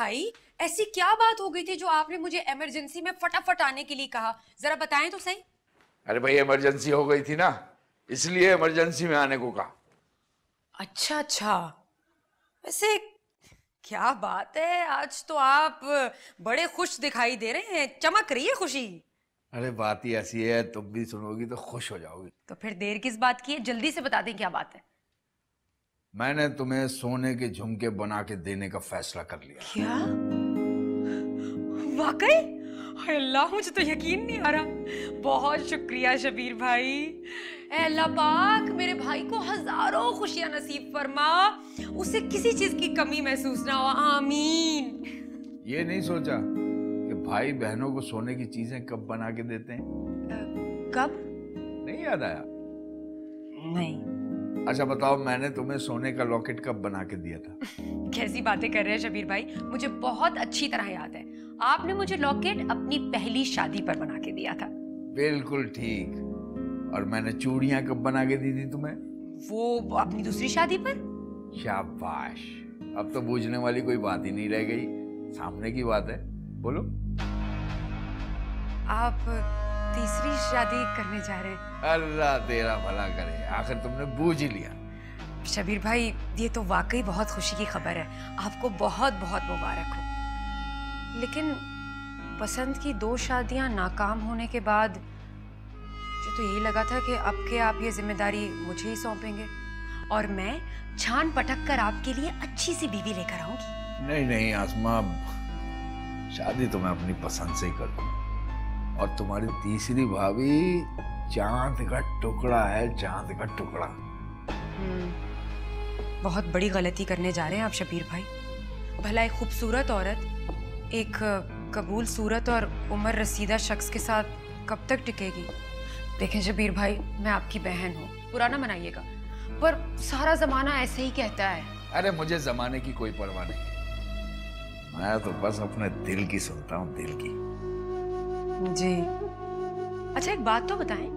भाई, ऐसी क्या बात हो गई थी जो आपने मुझे इमरजेंसी में फटाफट आने के लिए कहा? जरा बताएं तो सही। अरे भाई इमरजेंसी हो गई थी ना, इसलिए इमरजेंसी में आने को कहा। अच्छा अच्छा, वैसे क्या बात है, आज तो आप बड़े खुश दिखाई दे रहे हैं, चमक रही है खुशी। अरे बात ही ऐसी है, तुम भी सुनोगी तो खुश हो जाओगी। तो फिर देर किस बात की है, जल्दी से बता दें क्या बात है। मैंने तुम्हें सोने के झुमके बना के देने का फैसला कर लिया। क्या? वाकई? हाय अल्लाह, मुझे तो यकीन नहीं आ रहा। बहुत शुक्रिया शबीर भाई। ऐ अल्लाह पाक मेरे भाई को हजारों खुशियां नसीब फरमा, उसे किसी चीज की कमी महसूस ना हो, आमीन। ये नहीं सोचा कि भाई बहनों को सोने की चीजें कब बना के देते हैं? कब? नहीं याद आया? नहीं। अच्छा बताओ, मैंने तुम्हें सोने का लॉकेट कब बना के दिया था? कैसी बातें कर रहे हैं शबीर भाई, मुझे बहुत अच्छी तरह याद है। आपने मुझे लॉकेट अपनी पहली शादी पर बना के दिया था। बिल्कुल ठीक। और मैंने चूड़ियां कब बना के दी थी तुम्हें? वो अपनी दूसरी शादी पर। शाबाश, अब तो बूझने वाली कोई बात ही नहीं रह गई, सामने की बात है। बोलो। आप तीसरी शादी करने जा रहे हैं? अल्लाह तेरा भला करे, आखिर तुमने बूझ ही लिया। शबीर भाई, ये तो वाकई बहुत खुशी की खबर है, आपको बहुत बहुत मुबारक हो। लेकिन पसंद की 2 शादियां नाकाम होने के बाद मुझे तो यही लगा था कि अब के आप ये जिम्मेदारी मुझे ही सौंपेंगे और मैं छान पटक कर आपके लिए अच्छी सी बीवी लेकर आऊंगी। नहीं नहीं आसमा, शादी तो मैं अपनी पसंद से ही कर दूं। और तुम्हारी तीसरी भाभी चांद का टुकड़ा है, चांद का टुकड़ा। बहुत बड़ी गलती करने जा रहे हैं आप शबीर भाई। भला एक खूबसूरत औरत एक कबूल सूरत और उम्र रसीदा शख्स के साथ कब तक टिकेगी? देखें शबीर भाई, मैं आपकी बहन हूँ, बुरा ना मनाइएगा, पर सारा जमाना ऐसे ही कहता है। अरे मुझे जमाने की कोई परवाह नहीं, मैं तो बस अपने दिल की सुनता हूँ, दिल की। जी। अच्छा एक बात तो बताएं,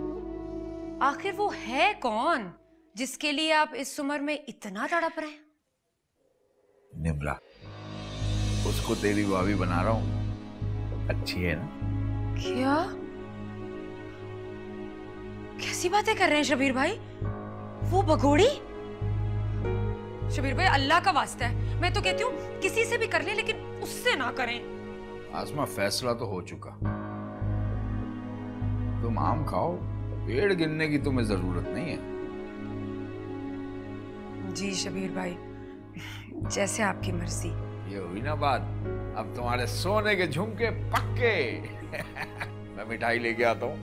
आखिर वो है कौन जिसके लिए आप इस उम्र में इतना तड़प रहे हैं? निम्रा, उसको तेरी भाभी बना रहा हूँ, अच्छी है ना? क्या? कैसी बातें कर रहे हैं शबीर भाई? वो भगोड़ी? शबीर भाई अल्लाह का वास्ता है, मैं तो कहती हूँ किसी से भी कर ले, लेकिन उससे ना करें। आसमा, फैसला तो हो चुका, तुम आम खाओ, पेड़ गिनने की तुम्हें जरूरत नहीं है। जी शबीर भाई, जैसे आपकी मर्जी। ये हुई ना बात, अब तुम्हारे सोने के झुमके पक्के। मैं मिठाई लेके आता हूँ।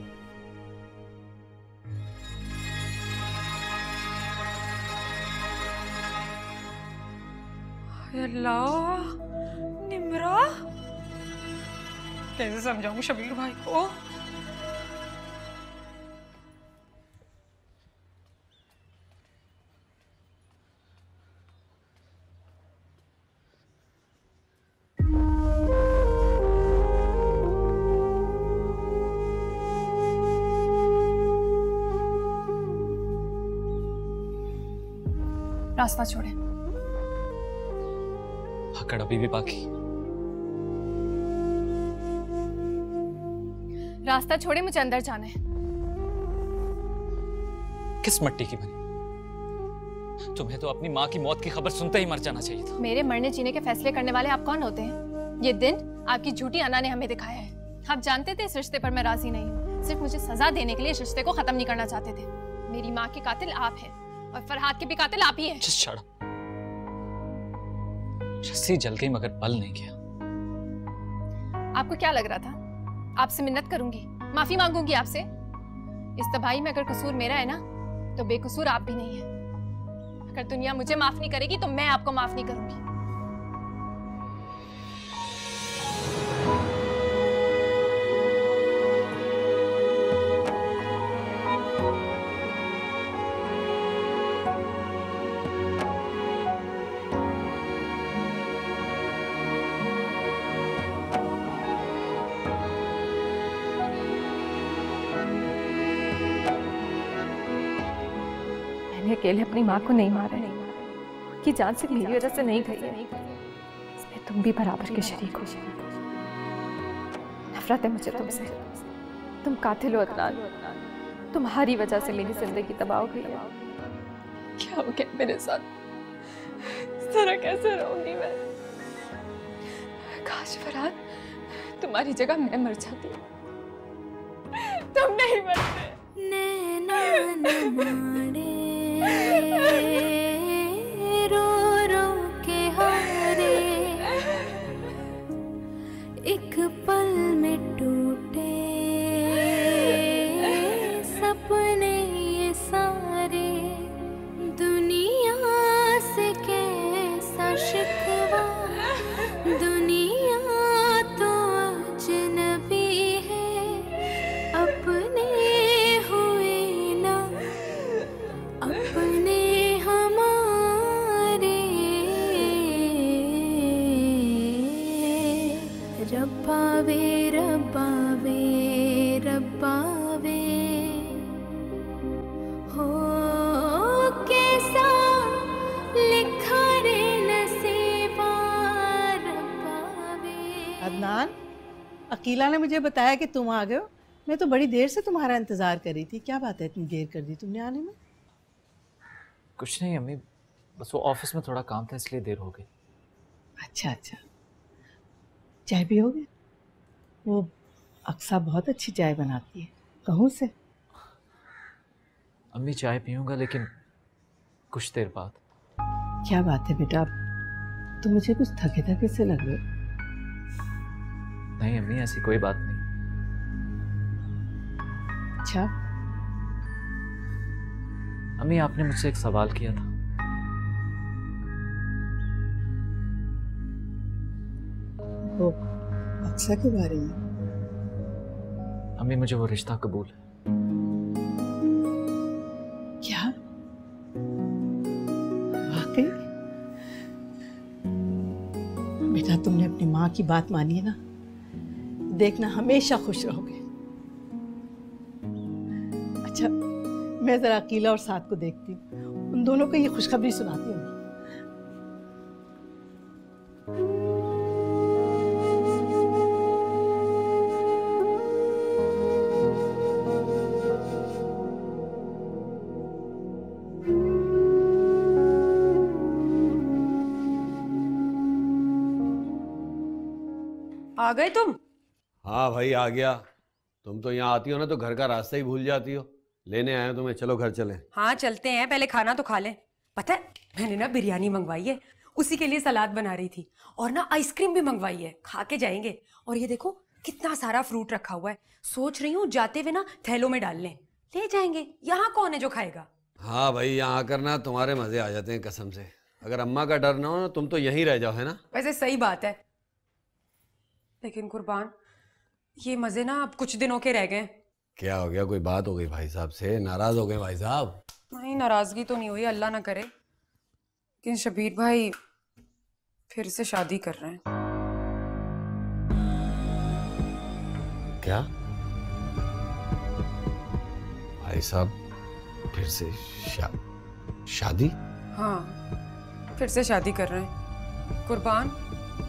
अल्लाह, निम्रा, कैसे समझाऊं शबीर भाई को? रास्ता छोड़े। पकड़ अभी भी बाकी। रास्ता छोड़े, मुझे अंदर जाना है। किस मट्टी की बनी? तुम्हें तो अपनी माँ की मौत की खबर सुनते ही मर जाना चाहिए था। मेरे मरने जीने के फैसले करने वाले आप कौन होते हैं? ये दिन आपकी झूठी अना ने हमें दिखाया है। आप जानते थे इस रिश्ते पर मैं राजी नहीं हूँ, सिर्फ मुझे सजा देने के लिए इस रिश्ते को खत्म नहीं करना चाहते थे। मेरी माँ के कातिल आप हैं और फरहाद के भी कातिल आप ही हैं। रस्सी जल गई मगर बल नहीं गया। आपको क्या लग रहा था आपसे मिन्नत करूंगी, माफी मांगूंगी आपसे? इस तबाही में अगर कसूर मेरा है ना, तो बेकसूर आप भी नहीं है। अगर दुनिया मुझे माफ नहीं करेगी तो मैं आपको माफ नहीं करूंगी। मैंने अकेले अपनी माँ को नहीं मारा है, कि जान सिर्फ मेरी वजह से नहीं गई है। इसमें तुम भी बराबर के शरीक हो। नफरत है मुझे तुमसे। तुम कातिल हो अदनान। तुम्हारी वजह से मेरी जिंदगी तबाह हो गई है। क्या हो गया मेरे साथ? इस तरह कैसे रहूंगी मैं? काश फरहाद तुम्हारी जगह मैं मर जाती। तुम नहीं मरते। नैना न मारे रो रो के हारे, एक पल में टूटे सपने ये सारे। दुनिया से कैसा शिकवा, दुनिया तो अजनबी है। अपने हुए ना अपने हमारे। रब्बा वे रब्बा वे रब्बा वे, हो कैसा लिखा रे नसीबा रब्बा वे। अदनान, अकीला ने मुझे बताया कि तुम आ गए हो। मैं तो बड़ी देर से तुम्हारा इंतजार कर रही थी। क्या बात है, इतनी देर कर दी तुमने आने में? कुछ नहीं अम्मी, बस वो ऑफिस में थोड़ा काम था इसलिए देर हो गई। अच्छा अच्छा, चाय पियोगे? वो अक्सा बहुत अच्छी चाय बनाती है, कहूँ से? अम्मी चाय पीऊंगा लेकिन कुछ देर बाद। क्या बात है बेटा, तुम मुझे कुछ थके थके से लग रहे हो। नहीं अम्मी, ऐसी कोई बात नहीं। अच्छा, अम्मी आपने मुझसे एक सवाल किया था। वो अक्सा के बारे में? अम्मी मुझे वो रिश्ता कबूल है। क्या वाकई? बेटा तुमने अपनी माँ की बात मानी है ना, देखना हमेशा खुश रहोगे। अच्छा, मैं जरा अकीला और साथ को देखती हूँ, उन दोनों को ये खुशखबरी सुनाती हूँ। आ गए तुम? हाँ भाई आ गया। तुम तो यहाँ आती हो ना तो घर का रास्ता ही भूल जाती हो। लेने आए हो तुम्हें, चलो घर चलें। हाँ चलते हैं, पहले खाना तो खा लें। पता है मैंने ना बिरयानी मंगवाई है, उसी के लिए सलाद बना रही थी, और ना आइसक्रीम भी मंगवाई है, खा के जाएंगे। और ये देखो कितना सारा फ्रूट रखा हुआ है, सोच रही हूँ जाते हुए ना थैलों में डाल लें, ले जाएंगे। यहाँ कौन है जो खाएगा? हाँ भाई, यहाँ आकर ना तुम्हारे मजे आ जाते हैं कसम से। अगर अम्मा का डर ना हो ना, तुम तो यहीं रह जाओ, है ना? वैसे सही बात है, लेकिन कुर्बान ये मजे ना अब कुछ दिनों के रह गए। क्या हो गया, कोई बात हो गई भाई साहब से? नाराज हो गए भाई साहब? नहीं, नाराजगी तो नहीं हुई, अल्लाह ना करे। लेकिन शबीर भाई फिर से शादी कर रहे हैं। क्या भाई साहब फिर से शादी? हाँ फिर से शादी कर रहे हैं। कुर्बान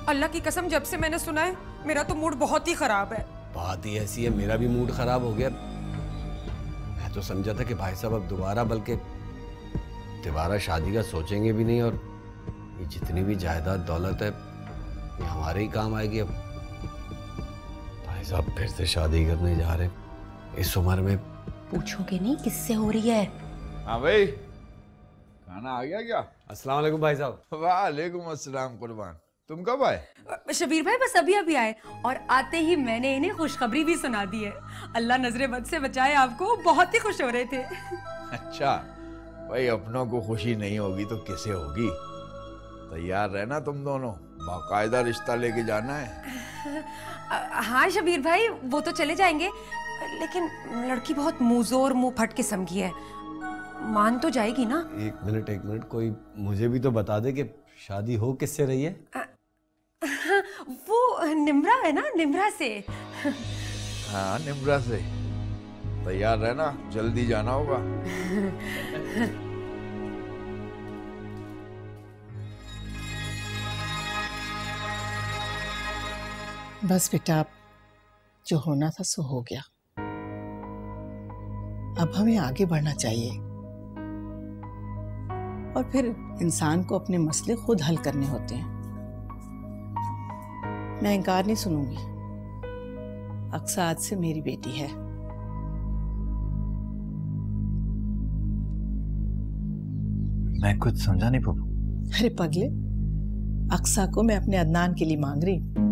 अल्लाह की कसम, जब से मैंने सुना है मेरा तो मूड बहुत ही खराब है। बात ही ऐसी है, मेरा भी मूड खराब हो गया। मैं तो समझा था कि भाई साहब अब दोबारा शादी का सोचेंगे भी नहीं, और ये जितनी भी जायदाद दौलत है ये हमारे ही काम आएगी। अब भाई साहब फिर से शादी करने जा रहे इस उम्र में। पूछोगे नहीं किससे हो रही है? हाँ भाई, खाना आ गया क्या? अस्सलाम वालेकुम भाई साहब। वालेकुम अस्सलाम। कुर्बान तुम कब आए? शबीर भाई बस अभी अभी आए, और आते ही मैंने इन्हें खुशखबरी भी सुना दी है। अल्लाह नजरे बद से बचाए आपको, बहुत ही खुश हो रहे थे। अच्छा भाई, अपनों को खुशी नहीं होगी तो किसे होगी? तैयार रहना तुम दोनों, बाकायदा रिश्ता लेके जाना है। हाँ शबीर भाई वो तो चले जाएंगे, लेकिन लड़की बहुत मुंहजोर मुंह फट किस्म की है, मान तो जाएगी ना? एक मिनट, कोई मुझे भी तो बता दे कि शादी हो किससे रही है? वो निम्रा है ना, निम्रा से। हाँ निम्रा से। तैयार रहना, जल्दी जाना होगा। बस बेटा, जो होना था सो हो गया। अब हमें आगे बढ़ना चाहिए और फिर इंसान को अपने मसले खुद हल करने होते हैं। मैं इनकार नहीं सुनूंगी। अक्सा आज से मेरी बेटी है। मैं कुछ समझा नहीं पप्पू। अरे पगले, अक्सा को मैं अपने अदनान के लिए मांग रही हूँ।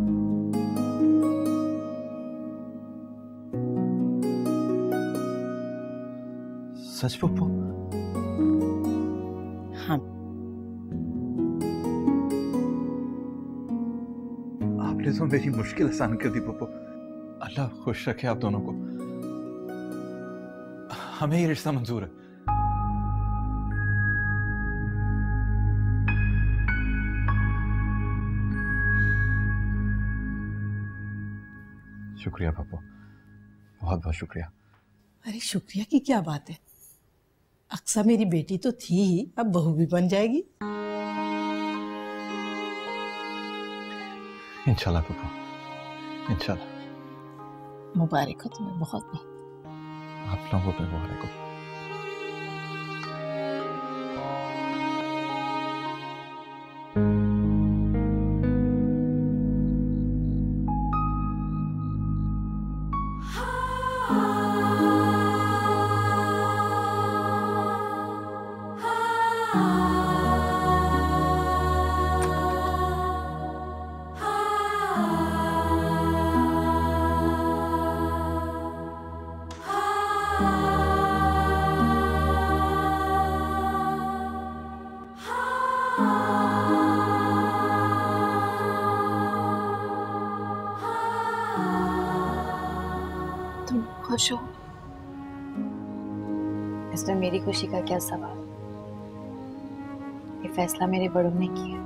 सच पप्पू? हाँ। आपने तो मेरी मुश्किल आसान कर दी पप्पू। अल्लाह खुश रखे आप दोनों को। हमें ये रिश्ता मंजूर है। शुक्रिया पप्पू, बहुत बहुत शुक्रिया। अरे शुक्रिया की क्या बात है? अक्सा मेरी बेटी तो थी ही, अब बहू भी बन जाएगी। इंशाल्लाह पप्पू, इंशाल्लाह। मुबारक हो तुम्हें, बहुत बहुत। आप लोगों पे मुबारक हो। खुश हो? इसमें मेरी खुशी का क्या सवाल? ये फैसला मेरे बड़ों ने किया।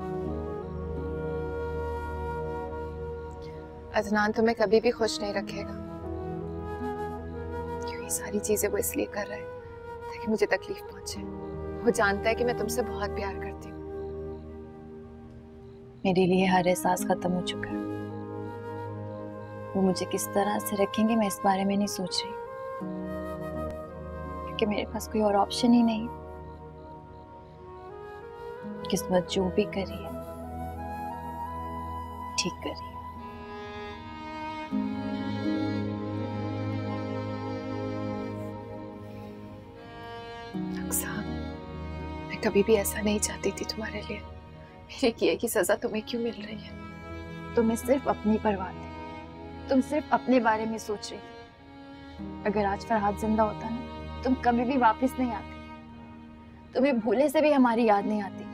अदनान तुम्हें कभी भी खुश नहीं रखेगा। क्यों ये सारी चीजें वो इसलिए कर रहा है ताकि मुझे तकलीफ पहुंचे। वो जानता है कि मैं तुमसे बहुत प्यार करती हूँ। मेरे लिए हर एहसास खत्म हो चुका है। वो मुझे किस तरह से रखेंगे मैं इस बारे में नहीं सोच रही, क्योंकि मेरे पास कोई और ऑप्शन ही नहीं। किस्मत जो भी करी है ठीक करी है। अक्सा, मैं कभी भी ऐसा नहीं चाहती थी तुम्हारे लिए। मेरे किए की सजा तुम्हें क्यों मिल रही है? तुम्हें सिर्फ अपनी परवाह थी। तुम सिर्फ अपने बारे में सोच रही थी। अगर आज फरहाद जिंदा होता ना, तुम कभी भी वापस नहीं आती। तुम्हें भूले से भी हमारी याद नहीं आती।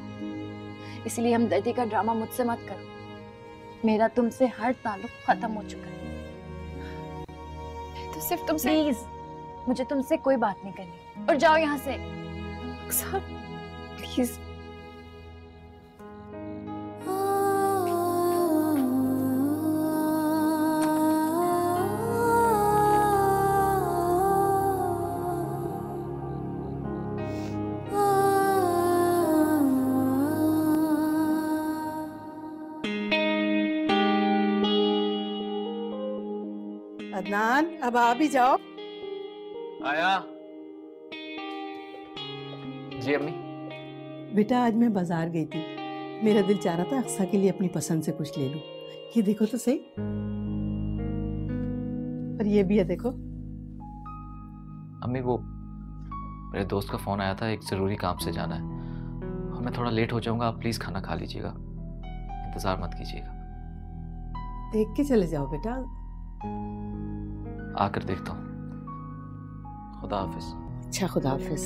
इसलिए हमदर्दी का ड्रामा मुझसे मत करो। मेरा तुमसे हर ताल्लुक खत्म हो चुका है। तो सिर्फ तुमसे प्लीज, मुझे तुमसे कोई बात नहीं करनी और जाओ यहाँ से। अक्सा प्लीज। अदनान, अब आ भी जाओ। आया जी अम्मी। बेटा, आज मैं बाजार गई थी। मेरा दिल चाह रहा था अक्सा के लिए अपनी पसंद से कुछ ले लूं। ये देखो तो सही। और ये भी है, देखो। अम्मी, वो मेरे दोस्त का फोन आया था, एक जरूरी काम से जाना है और मैं थोड़ा लेट हो जाऊंगा। आप प्लीज खाना खा लीजिएगा, इंतजार मत कीजिएगा। देख के चले जाओ बेटा। आकर देखता हूँ। खुदा हाफिज। अच्छा, खुदा हाफिज।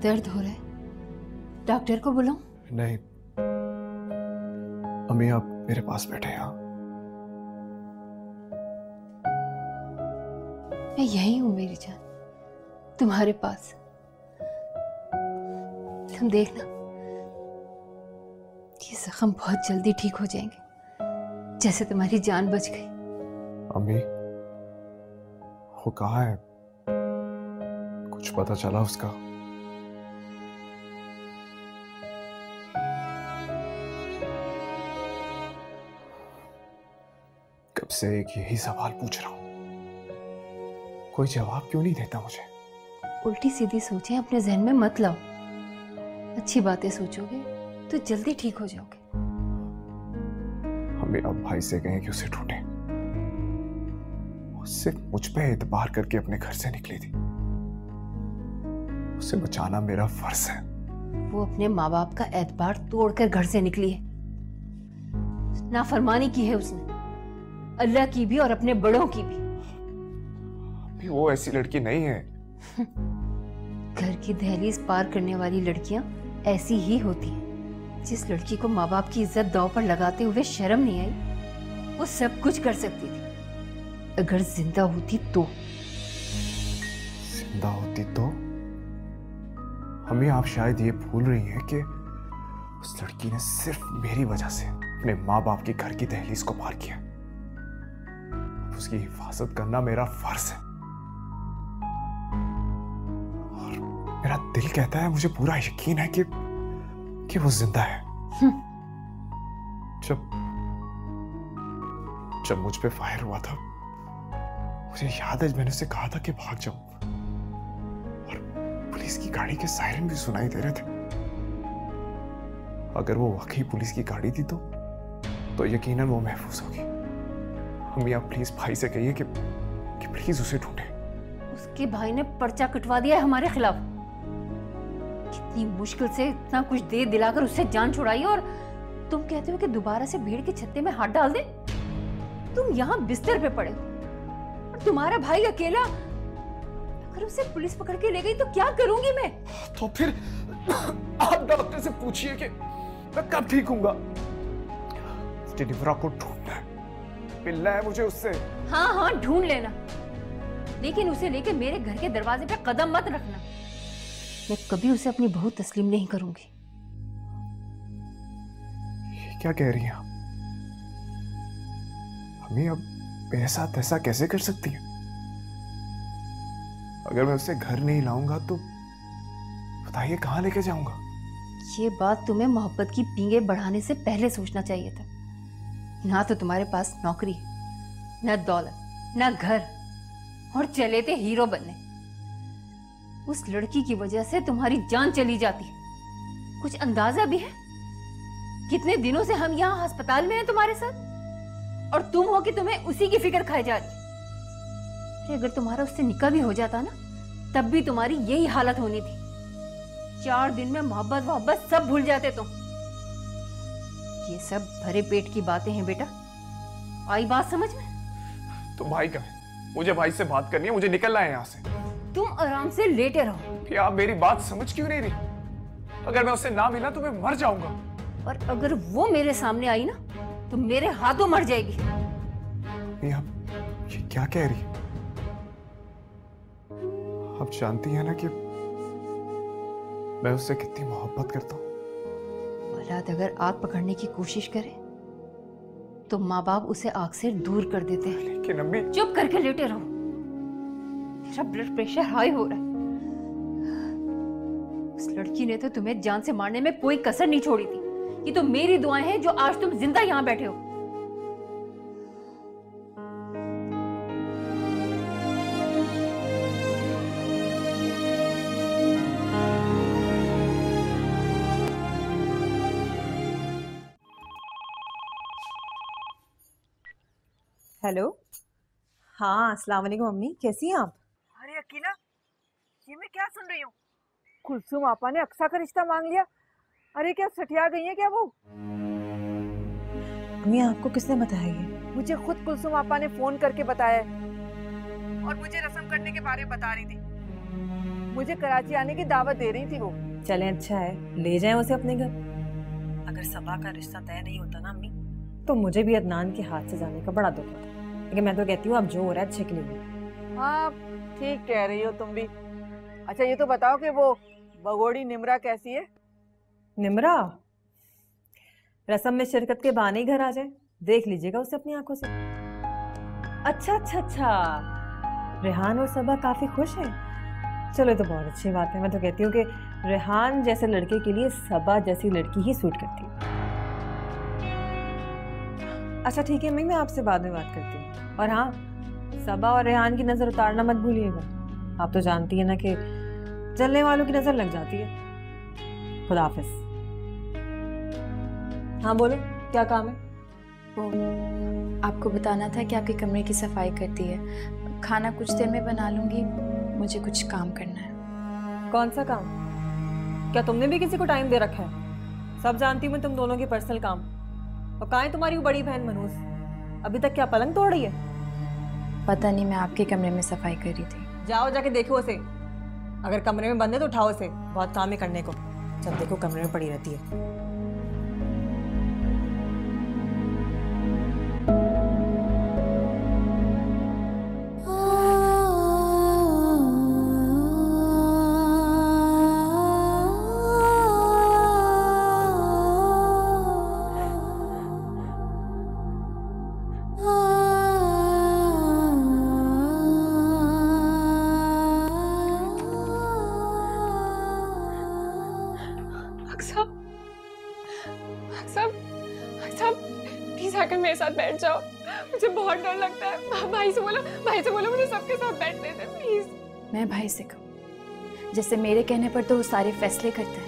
दर्द हो रहा है, डॉक्टर को बुलाऊं? नहीं अम्मी, आप मेरे पास बैठे यहाँ। मैं यही हूं मेरी जान, तुम्हारे पास। तुम देखना, ये जख्म बहुत जल्दी ठीक हो जाएंगे, जैसे तुम्हारी जान बच गई। अम्मी, वो कहाँ है? कुछ पता चला उसका? कब से एक यही सवाल पूछ रहा हूं, कोई जवाब क्यों नहीं देता मुझे? उल्टी सीधी सोचें अपने जहन में मत लाओ। अच्छी बातें सोचोगे तो जल्दी ठीक हो जाओगे। हमें अब भाई से कहें कि उसे ढूंढे। उससे मुझ पे एतबार करके अपने घर से निकली थी। उसे बचाना मेरा फर्ज है। वो अपने माँ बाप का एतबार तोड़कर घर से निकली है। नाफरमानी की है उसने, अल्लाह की भी और अपने बड़ों की भी। वो ऐसी लड़की नहीं है। घर की दहलीज पार करने वाली लड़कियां ऐसी ही होती हैं। जिस लड़की को माँ बाप की इज्जत दांव पर लगाते हुए शर्म नहीं आई, वो सब कुछ कर सकती थी अगर जिंदा होती तो। जिंदा होती तो? हमें आप शायद ये भूल रही हैं कि उस लड़की ने सिर्फ मेरी वजह से अपने माँ बाप के घर की दहलीज को पार किया। उसकी हिफाजत करना मेरा फर्ज है। और मेरा दिल कहता है, मुझे पूरा यकीन है कि वो जिंदा है। जब मुझ पे फायर हुआ था, मुझे याद है मैंने उसे कहा था कि भाग जाऊं, और पुलिस की गाड़ी के सायरन भी सुनाई दे रहे थे। अगर वो वाकई पुलिस की गाड़ी थी तो यकीनन वो महफूज होगी। अम्मी, आप प्लीज भाई से कहिए कि प्लीज उसे ढूंढे। उसके भाई ने पर्चा कटवा दिया है हमारे खिलाफ। कितनी मुश्किल से इतना कुछ दे दिलाकर उससे जान छुड़ाई, और तुम कहते हो कि दोबारा से भीड़ के छत्ते में हाथ डाल दे। तुम यहाँ बिस्तर पे पड़े हो और तुम्हारा भाई अकेला। अगर उसे पुलिस पकड़ के ले गई तो क्या करूंगी मैं? तो फिर आप डॉक्टर से पूछिए कि मैं कब ठीक हूंगा। जेनिफर को ढूंढना है, मिलना है मुझे उससे। हाँ ढूंढ लेना, लेकिन उसे लेके मेरे घर के दरवाजे पे कदम मत रखना। मैं कभी उसे अपनी बहू तस्लीम नहीं करूंगी। ये क्या कह रही हैं आप? हमें अब पैसा तैसा कैसे कर सकती है? अगर मैं उसे घर नहीं लाऊंगा तो बताइए कहां लेके जाऊंगा? ये बात तुम्हें मोहब्बत की पींगे बढ़ाने से पहले सोचना चाहिए था। ना तो तुम्हारे पास नौकरी, न दौलत, न घर, और चले थे हीरो बनने। उस लड़की की वजह से तुम्हारी जान चली जाती है। कुछ अंदाजा भी है कितने दिनों से हम यहाँ अस्पताल में हैं तुम्हारे साथ, और तुम हो कि तुम्हें उसी की फिक्र खाई जा रही है। अगर तुम्हारा उससे निकाह भी हो जाता ना, तब भी तुम्हारी यही हालत होनी थी। 4 दिन में मोहब्बत सब भूल जाते तुम। ये सब भरे पेट की बातें हैं बेटा, आई बात समझ में? तो भाई का है, मुझे भाई से बात करनी है, मुझे निकलना है यहाँ से। तुम आराम से लेटे रहो। फिर आप मेरी बात समझ क्यों नहीं रही? अगर मैं उससे ना मिला तो मैं मर जाऊंगा। और अगर वो मेरे सामने आई ना, तो मेरे हाथों मर जाएगी। आप ये क्या कह रही है? आप जानती हैं ना कि मैं उससे कितनी मोहब्बत करता हूँ। औलाद अगर आग पकड़ने की कोशिश करे तो माँ बाप उसे आग से दूर कर देते हैं। लेकिन अम्मी, चुप करके लेटे रहो, मेरा ब्लड प्रेशर हाई हो रहा है। उस लड़की ने तो तुम्हें जान से मारने में कोई कसर नहीं छोड़ी थी। ये तो मेरी दुआएं हैं जो आज तुम जिंदा यहाँ बैठे हो। हेलो, हाँ अस्सलाम वालेकुम अम्मी, कैसी हैं आप? अरे अकीला, ये मैं क्या सुन रही हूँ? कुलसुम आपा ने अक्सा का रिश्ता मांग लिया। अरे क्या सठिया गई है क्या वो? अम्मी आपको किसने बताया ये? मुझे खुद कुलसुम आपा ने फोन करके बताया, और मुझे रस्म करने के बारे में बता रही थी। मुझे कराची आने की दावत दे रही थी वो। चलें, अच्छा है, ले जाएं उसे अपने घर। अगर सबा का रिश्ता तय नहीं होता ना अम्मी, तो मुझे भी अदनान के हाथ से जाने का बड़ा दुख होता। लेकिन मैं तो कहती हूँ अब जो हो रहा है अच्छे के लिए। हाँ ठीक कह रही हो तुम भी। अच्छा ये तो बताओ कि वो बगोड़ी निमरा कैसी है? निमरा रस्म में शिरकत के बहाने ही घर आ जाए, देख लीजिएगा उसे अपनी आंखों से। अच्छा अच्छा अच्छा, रेहान और सबा काफी खुश हैं। चलो तो बहुत अच्छी बात है। मैं तो कहती हूँ कि रेहान जैसे लड़के के लिए सबा जैसी लड़की ही सूट करती है। अच्छा ठीक है, मैं आपसे बाद में बात करती हूँ। और हाँ, सबा और रेहान की नजर उतारना मत भूलिएगा। आप तो जानती है ना कि जलने वालों की नजर लग जाती है। खुदा हाफिज। हाँ बोलो, क्या काम है? वो आपको बताना था कि आपके कमरे की सफाई करती है। खाना कुछ देर में बना लूंगी, मुझे कुछ काम करना है। कौन सा काम? क्या तुमने भी किसी को टाइम दे रखा है? सब जानती हूँ मैं तुम दोनों के पर्सनल काम। और कहाँ है तुम्हारी वो बड़ी बहन मनूस? अभी तक क्या पलंग तोड़ रही है? पता नहीं, मैं आपके कमरे में सफाई कर रही थी। जाओ जाके देखो उसे। अगर कमरे में बंद है तो उठाओ उसे, बहुत काम है करने को। जब देखो कमरे में पड़ी रहती है। मेरे साथ बैठ जाओ, मुझे बहुत डर लगता है। भाई से बोलो मुझे सबके साथ बैठने दे प्लीज। मैं भाई से कहूँ? जैसे मेरे कहने पर तो वो सारे फैसले करते हैं।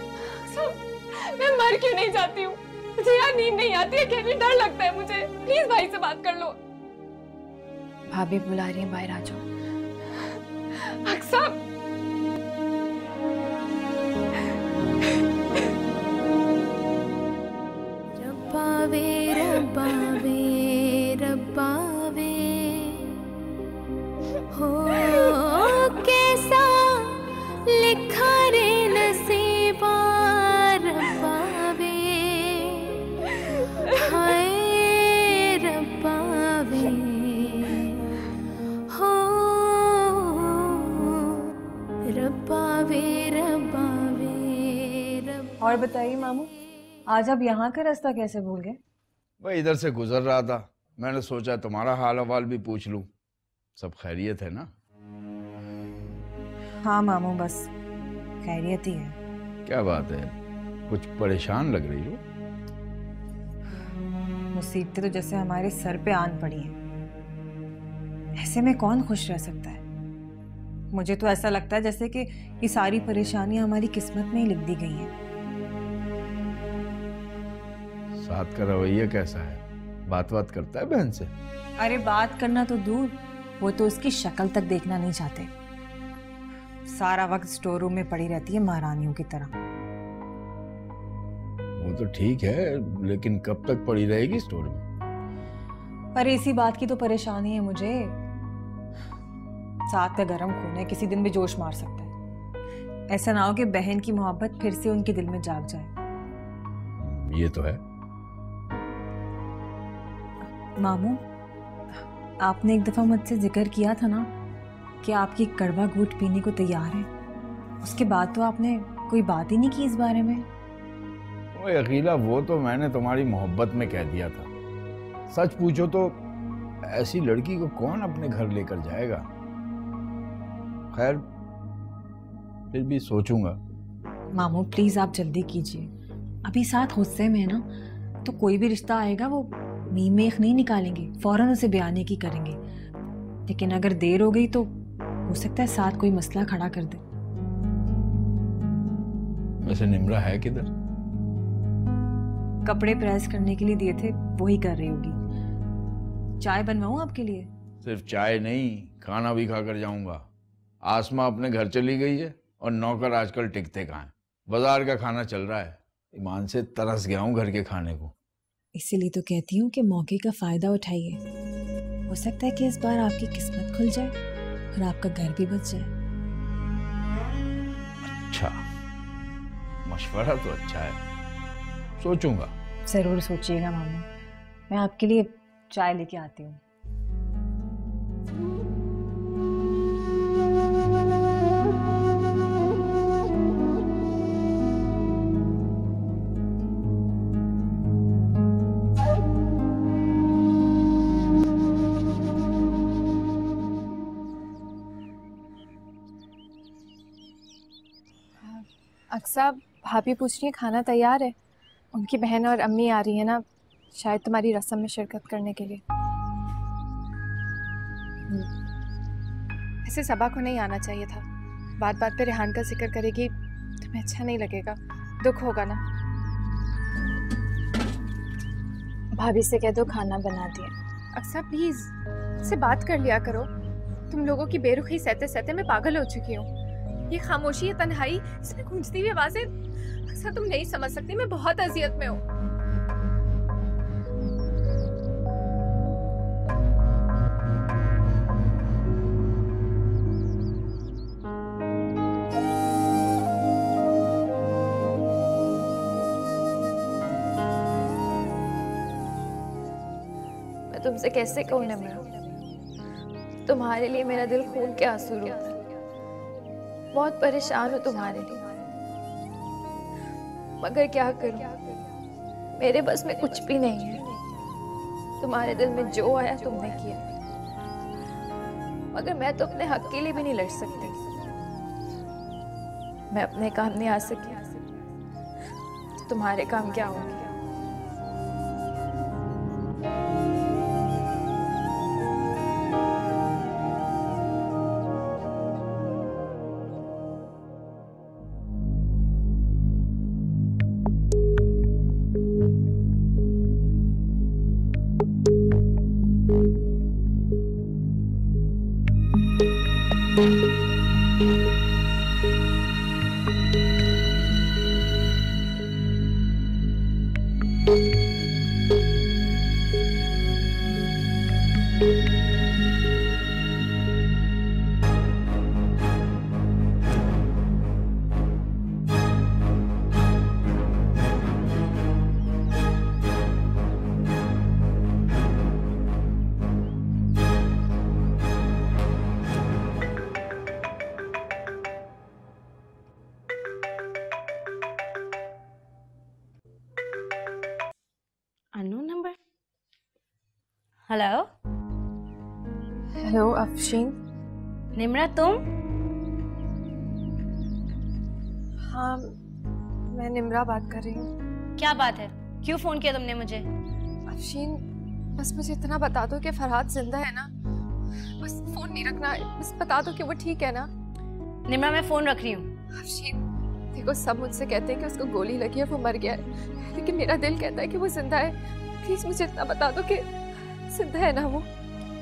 मैं मर क्यों नहीं जाती हूँ? मुझे यार नींद नहीं आती है, अकेले डर लगता है मुझे। प्लीज भाई से बात कर लो। भाभी बुला रही है, बाहर आ जाओ। अक्सर रब्बावे हो कैसा लिखा रे नसीबा रब्बावे, हाय रब्बावे हो रब्बावे रब्बावे। और बताइए मामू, आज आप यहाँ का रास्ता कैसे भूल गए? मैं इधर से गुजर रहा था, मैंने सोचा तुम्हारा हाल अहवाल भी पूछ लूं। सब खैरियत है ना? हाँ मामू, बस खैरियत ही है। क्या बात है, कुछ परेशान लग रही हो? मुसीबतें तो जैसे हमारे सर पे आन पड़ी हैं। ऐसे में कौन खुश रह सकता है? मुझे तो ऐसा लगता है जैसे कि ये सारी परेशानियां हमारी किस्मत में ही लिख दी गई हैं। साथ का रवैया कैसा है? बात करता है बहन से? अरे बात करना तो दूर, वो तो उसकी शक्ल तक देखना नहीं चाहते। सारा वक्त स्टोर रूम में पड़ी रहती है महारानियों की तरह। वो तो ठीक है, लेकिन कब तक पड़ी रहेगी स्टोर में? अरे इसी बात की तो परेशानी है मुझे। साथ का गरम खून है, किसी दिन भी जोश मार सकता है। ऐसा ना हो कि बहन की मोहब्बत फिर से उनके दिल में जाग जाए। ये तो है। मामू, आपने एक दफा मुझसे जिक्र किया था ना कि आपकी कड़वा घूंट पीने को तैयार है। उसके बाद तो आपने कोई बात ही नहीं की इस बारे में। ओए अकीला, वो तो मैंने तुम्हारी मोहब्बत में कह दिया था। सच पूछो तो ऐसी लड़की को कौन अपने घर लेकर जाएगा? खैर, फिर भी सोचूंगा। मामू प्लीज आप जल्दी कीजिए। अभी साथ गुस्से में है ना, तो कोई भी रिश्ता आएगा वो मीमेख नहीं निकालेंगे, फौरन उसे बयाने की करेंगे। लेकिन अगर देर हो गई तो हो सकता है साथ कोई मसला खड़ा कर दे। वैसे निमरा है किधर? कपड़े प्रेस करने के लिए दिए थे, वही कर रही होगी। चाय बनवाऊं आपके लिए? सिर्फ चाय नहीं, खाना भी खाकर जाऊंगा। आसमा अपने घर चली गई है और नौकर आजकल टिकते कहाँ हैं। बाजार का खाना चल रहा है। ईमान से तरस गया हूँ घर के खाने को। इसीलिए तो कहती हूँ कि मौके का फायदा उठाइए। हो सकता है कि इस बार आपकी किस्मत खुल जाए और आपका घर भी बच जाए। अच्छा, मशवरा तो अच्छा है, सोचूंगा। जरूर सोचिएगा मामू। मैं आपके लिए चाय लेके आती हूँ। अक्सा, भाभी पूछ रही है खाना तैयार है। उनकी बहन और अम्मी आ रही है ना, शायद तुम्हारी रस्म में शिरकत करने के लिए। ऐसे सबा को नहीं आना चाहिए था। बात बात पे रेहान का जिक्र करेगी, तुम्हें अच्छा नहीं लगेगा, दुख होगा ना। भाभी से कह दो खाना बना दिया। अक्सा प्लीज से बात कर लिया करो। तुम लोगों की बेरुखी सहते सहते मैं पागल हो चुकी हूँ। ये खामोशी, ये तन्हाई, इसमें गूंजती हुई आवाजें, अक्सर तुम नहीं समझ सकती, मैं बहुत अजियत में हूँ। मैं तुमसे कैसे कहूँ निम्रा, तुम्हारे लिए मेरा दिल खून के आंसू रोता है। बहुत परेशान हूँ तुम्हारे लिए, मगर क्या करूं, मेरे बस में कुछ भी नहीं है। तुम्हारे दिल में जो आया तुमने किया, मगर मैं तो अपने हक के लिए भी नहीं लड़ सकती। मैं अपने काम नहीं आ सकी, तो तुम्हारे काम क्या होंगे? Hello hello Afsheen. निम्रा तुम? हाँ मैं निम्रा बात कर रही हूँ। क्या बात है, क्यों फोन किया तुमने मुझे? अफशीन बस मुझे इतना बता दो कि फरहाद जिंदा है ना, बस फोन नहीं रखना, बस बता दो कि वो ठीक है ना। निम्रा मैं फोन रख रही हूँ। अफशीन देखो, सब मुझसे कहते हैं कि उसको गोली लगी है, वो मर गया है, लेकिन मेरा दिल कहता है कि वो जिंदा है। प्लीज मुझे इतना बता दो कि जिंदा है ना वो।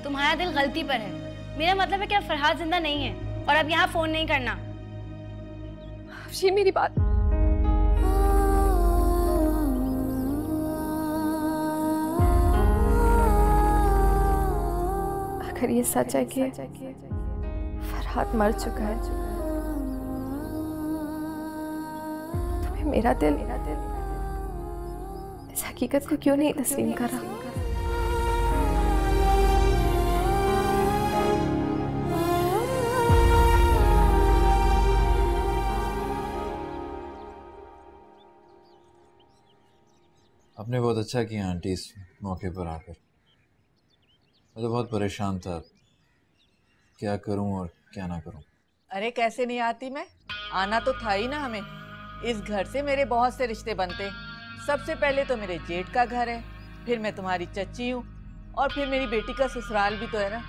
तुम्हारा दिल गलती पर है, मेरा मतलब है कि अब फरहाद जिंदा नहीं है और अब यहाँ फोन नहीं करना। अफशीन मेरी बात। अगर ये सच है कि फरहाद मर चुका है, तुम्हें मेरा दिल इस हकीकत को क्यों नहीं तस्लीम कर रहा? आपने बहुत अच्छा किया आंटी इस मौके पर आकर। मैं तो बहुत परेशान था, क्या करूं और क्या ना करूं। अरे कैसे नहीं आती मैं, आना तो था ही ना हमें। इस घर से मेरे बहुत से रिश्ते बनते। सबसे पहले तो मेरे जेठ का घर है, फिर मैं तुम्हारी चच्ची हूँ, और फिर मेरी बेटी का ससुराल भी तो है ना।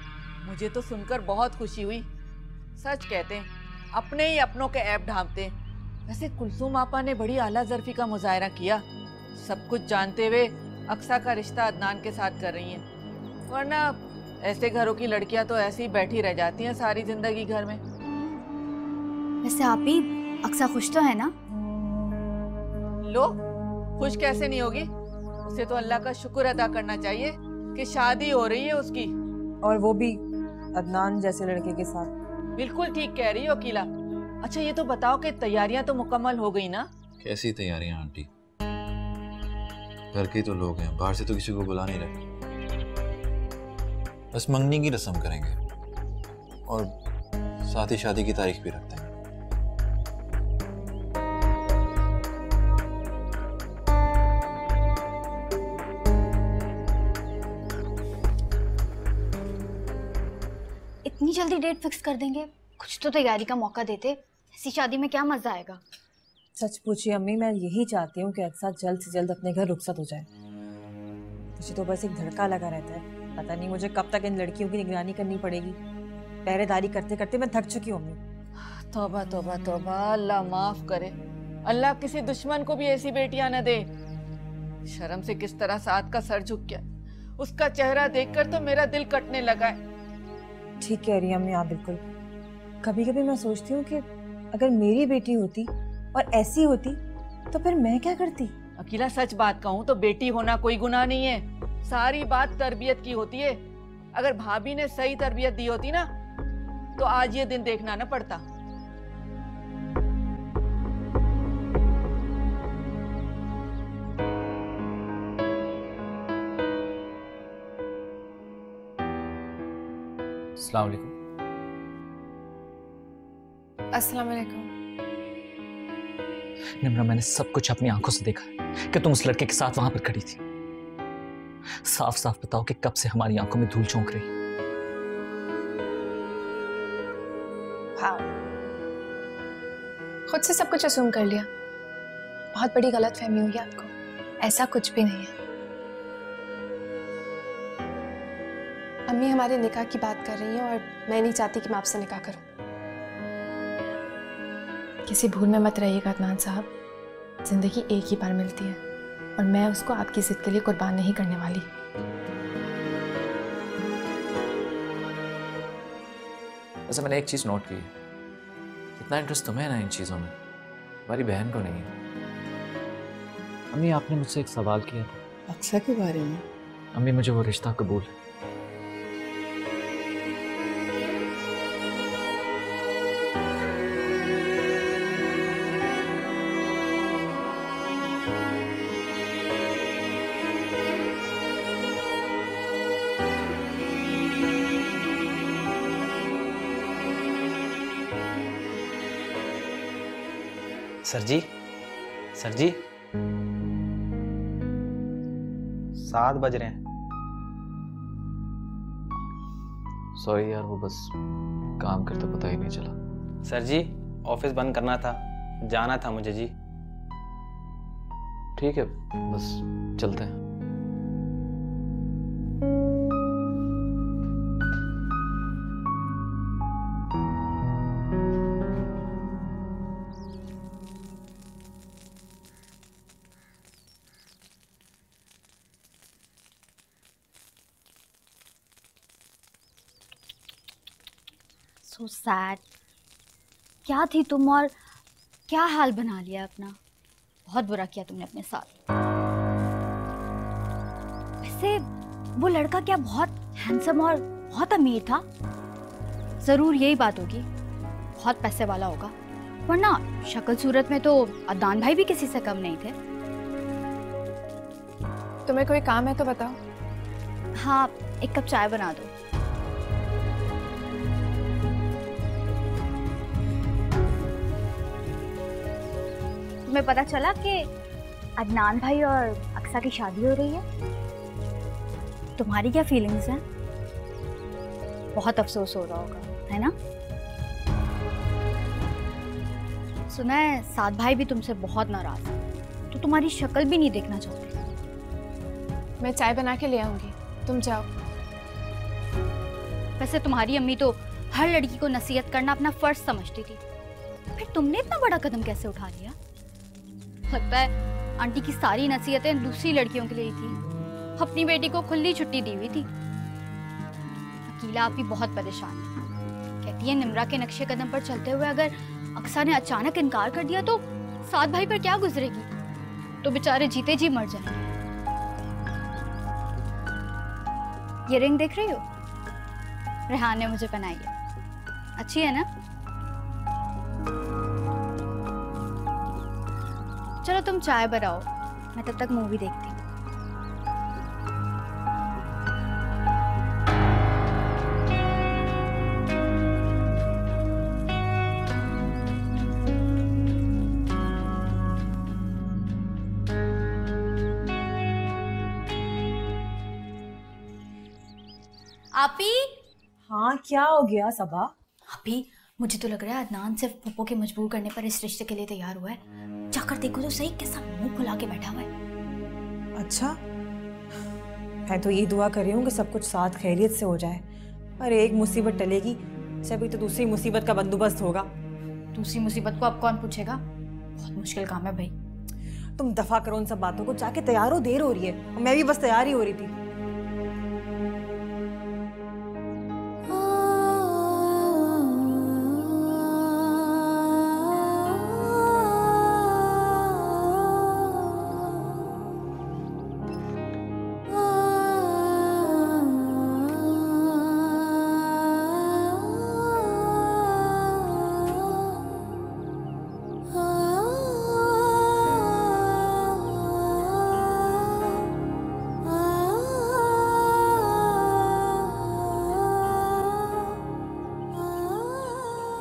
मुझे तो सुनकर बहुत खुशी हुई। सच कहते हैं, अपने ही अपनों के ऐब ढांपते हैं। वैसे कुलसूम आपा ने बड़ी आला ज़र्फी का मुजाहरा किया, सब कुछ जानते हुए अक्सा का रिश्ता अदनान के साथ कर रही हैं। वरना ऐसे घरों की लड़कियां तो ऐसे ही बैठी रह जाती हैं सारी जिंदगी घर में। वैसे आप ही अक्सा खुश तो है ना? लो, खुश कैसे नहीं होगी? उसे तो अल्लाह का शुक्र अदा करना चाहिए कि शादी हो रही है उसकी, और वो भी अदनान जैसे लड़के के साथ। बिल्कुल ठीक कह रही हो अकीला। अच्छा ये तो बताओ कि तैयारियां तो मुकम्मल हो गई ना? कैसी तैयारियां आंटी, घर के तो लोग हैं, बाहर से तो किसी को बुला नहीं रहे। बस मंगनी की रस्म करेंगे और साथ ही शादी की तारीख भी रखते हैं। इतनी जल्दी डेट फिक्स कर देंगे? कुछ तो तैयारी का मौका देते। ऐसी शादी में क्या मजा आएगा। सच पूछिए अम्मी, मैं यही चाहती हूँ कि अक्सा जल्द से जल्द अपने घर रुखसत हो जाए। मुझे तो बस एक धड़का लगा रहता है, पता नहीं मुझे कब तक इन लड़कियों की निगरानी करनी पड़ेगी। पहरेदारी करते करते मैं थक चुकी हूँ अम्मी। तौबा तौबा तौबा, अल्लाह माफ करे। अल्लाह किसी दुश्मन को भी ऐसी बेटियां न दे। शर्म से किस तरह साद का सर झुक गया। उसका चेहरा देखकर तो मेरा दिल कटने लगा है। ठीक कह रही हैं अम्मी आप बिल्कुल। कभी कभी मैं सोचती हूँ कि अगर मेरी बेटी होती और ऐसी होती तो फिर मैं क्या करती। अकीला सच बात कहूँ तो बेटी होना कोई गुनाह नहीं है। सारी बात तरबियत की होती है। अगर भाभी ने सही तरबियत दी होती ना तो आज ये दिन देखना न पड़ता। अस्सलाम वालेकुम। अस्सलाम वालेकुम। निम्रा, मैंने सब कुछ अपनी आंखों से देखा है कि तुम उस लड़के के साथ वहां पर खड़ी थी। साफ साफ बताओ कि कब से हमारी आंखों में धूल झोंक रही। हाँ, खुद से सब कुछ असूम कर लिया। बहुत बड़ी गलतफहमी हुई आपको। ऐसा कुछ भी नहीं है। अम्मी हमारे निकाह की बात कर रही हैं और मैं नहीं चाहती कि मैं आपसे निकाह करूं। किसी भूल में मत रहिएगा अदनान साहब। जिंदगी एक ही बार मिलती है और मैं उसको आपकी जिद के लिए कुर्बान नहीं करने वाली। वैसे मैंने एक चीज नोट की है, इतना इंटरेस्ट तुम्हें है ना इन चीजों में, हमारी बहन को नहीं है। अम्मी आपने मुझसे एक सवाल किया था। अक्सा के बारे में? अम्मी मुझे वो रिश्ता कबूल है। सर जी, सर जी, 7 बज रहे हैं। सॉरी यार, वो बस काम करते पता ही नहीं चला। सर जी, ऑफिस बंद करना था, जाना था मुझे जी। ठीक है, बस चलते हैं। So sad। क्या थी तुम और क्या हाल बना लिया अपना। बहुत बुरा किया तुमने अपने साथ। वैसे वो लड़का क्या बहुत हैंडसम और बहुत अमीर था? जरूर यही बात होगी, बहुत पैसे वाला होगा, वरना शक्ल सूरत में तो अदनान भाई भी किसी से कम नहीं थे। तुम्हें कोई काम है तो बताओ। हाँ, एक कप चाय बना दो। तुम्हें पता चला कि अदनान भाई और अक्सा की शादी हो रही है? तुम्हारी क्या फीलिंग्स हैं? बहुत अफसोस हो रहा होगा, है ना? सुना है साद भाई भी तुमसे बहुत नाराज है, तो तुम्हारी शक्ल भी नहीं देखना चाहते। मैं चाय बना के ले आऊंगी, तुम जाओ। वैसे तुम्हारी अम्मी तो हर लड़की को नसीहत करना अपना फर्ज समझती थी, फिर तुमने इतना बड़ा कदम कैसे उठा लिया? लगता है आंटी की सारी नसीहतें दूसरी लड़कियों के लिए ही थी। अपनी बेटी को खुली छुट्टी दी हुई थी। अकीला आप भी बहुत परेशान है। कहती है निम्रा के नक्शे कदम पर चलते हुए अगर अक्सा ने अचानक इनकार कर दिया तो साद भाई पर क्या गुजरेगी? तो बेचारे जीते जी मर जाएंगे। ये रिंग देख रही हो? रेहान ने मुझे पहनाई है, अच्छी है ना? चलो तुम चाय बनाओ, मैं तब तक मूवी देखती हूँ। आपी। हाँ क्या हो गया सबा? आपी मुझे तो लग रहा है अदनान सिर्फ पप्पो के मजबूर करने पर इस रिश्ते के लिए तैयार हुआ है। जाकर देखो तो सही, कैसा मुंह खुला के बैठा हुआ है। अच्छा, मैं तो ये दुआ कर रही हूँ कि सब कुछ साथ खैरियत से हो जाए। अरे एक मुसीबत टलेगी जब तो दूसरी मुसीबत का बंदोबस्त होगा। दूसरी मुसीबत को अब कौन पूछेगा? बहुत मुश्किल काम है भाई। तुम दफा करो उन सब बातों को, जाके तैयार हो, देर हो रही है। और मैं भी बस तैयार ही हो रही थी।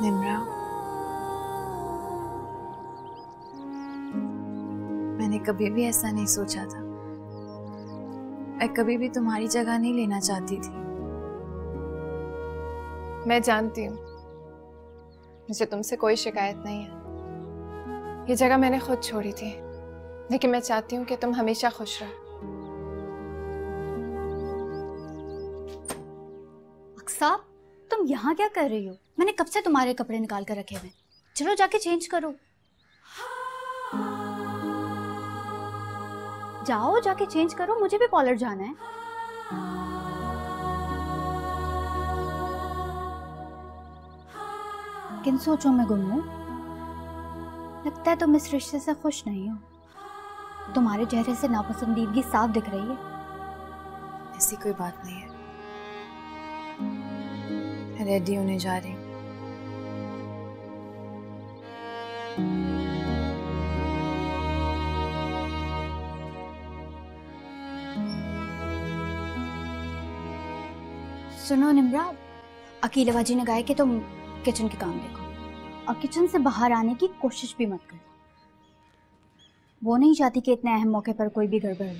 निम्रा, मैंने कभी भी ऐसा नहीं सोचा था। मैं कभी भी तुम्हारी जगह नहीं लेना चाहती थी। मैं जानती हूँ, मुझे तुमसे कोई शिकायत नहीं है। ये जगह मैंने खुद छोड़ी थी, लेकिन मैं चाहती हूँ कि तुम हमेशा खुश रहो। अक्सा, तुम यहाँ क्या कर रही हो? मैंने कब से तुम्हारे कपड़े निकाल कर रखे हुए। चलो जाके चेंज करो। जाओ जाके चेंज करो, मुझे भी पार्लर जाना है। किन सोचों में गुम हूं? लगता है तुम इस रिश्ते से खुश नहीं हो। तुम्हारे चेहरे से नापसंदीदगी साफ दिख रही है। ऐसी कोई बात नहीं है, रेडी होने जा रही हूँ। सुनो निम्रा, अकील बाजी ने कहा कि तुम किचन के काम देखो और किचन से बाहर आने की कोशिश भी मत करो। वो नहीं चाहती कि इतने अहम मौके पर कोई भी गड़बड़ हो।